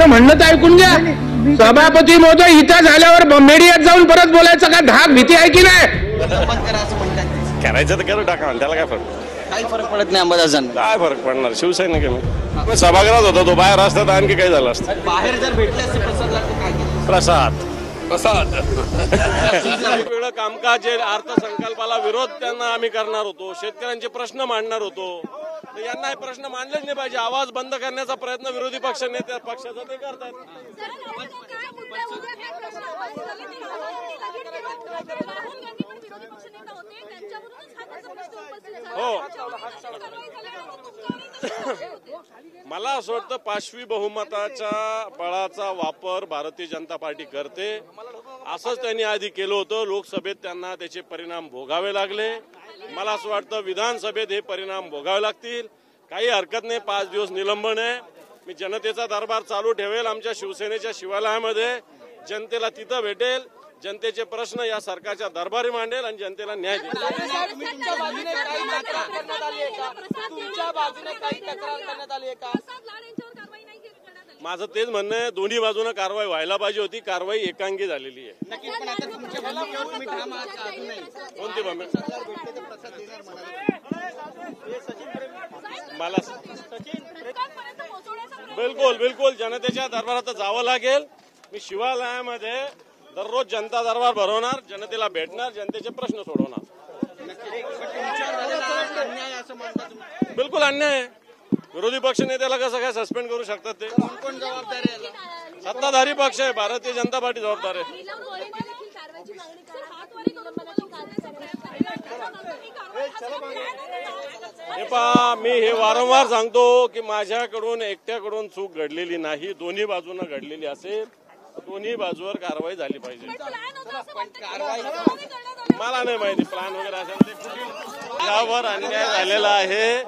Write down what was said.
म्हणणं तर ऐकून घ्या. सभापती महोदय इथं झाल्यावर मीडियात जाऊन परत बोलायचं का धाक भीती आहे की नाही? करायचं तर करू टाका, त्याला काय फरक, काही फरक पडत नाही अंबादासांना. काय फरक पडणार? शिवसेना केलं सभागृहात होता तो, बाहेर असतात आणखी काय झालं असतं. बाहेर जर भेटले असते प्रसाद लागतो काय केलं? प्रसाद वेगवेगळं कामकाज, अर्थसंकल्पाला विरोध त्यांना आम्ही करणार होतो, शेतकऱ्यांचे प्रश्न मांडणार होतो. तर यांना हे प्रश्न मांडलेच नाही पाहिजे. आवाज बंद करण्याचा प्रयत्न विरोधी पक्ष नेते पक्षाचा ते करतात. हो, मला असं वाटतं पाशवी बहुमताच्या बळाचा वापर भारतीय जनता पार्टी करते. असंच त्यांनी आधी केलं होतं. लोकसभेत त्यांना त्याचे परिणाम भोगावे लागले. मला असं वाटतं विधानसभेत हे परिणाम भोगावे लागतील. काही हरकत नाही, 5 दिवस निलंबन आहे. मी जनतेचा दरबार चालू ठेवेल. आमच्या शिवसेनेच्या शिवालयामध्ये जनतेला तिथं भेटेल, जनतेचे प्रश्न या सरकारच्या दरबारी मांडेल आणि जनतेला न्याय देईल. माझं तेच म्हणणं आहे, दोन्ही बाजूने कारवाई व्हायला पाहिजे होती. कारवाई एकांगी झालेली आहे. कोणती मला बिलकुल जनतेच्या दरबारात जावं लागेल. मी शिवालयामध्ये दररोज जनता दरबार भरवणार, जनतेला भेटणार, जनतेचे प्रश्न सोडवणार. बिलकुल अन्याय. विरोधी पक्ष नेत्याला कसं काय सस्पेंड करू शकतात? ते कोण जबाबदार आहे? सत्ताधारी पक्ष आहे, भारतीय जनता पार्टी जबाबदार आहे. हे पहा, मी हे वारंवार सांगतो की माझ्याकडून एकट्याकडून चूक घडलेली नाही, दोन्ही बाजूने घडलेली असेल. दोन्ही बाजूवर कारवाई झाली पाहिजे. मला नाही माहिती प्लॅन वगैरे असेल. यावर अन्याय झालेला आहे.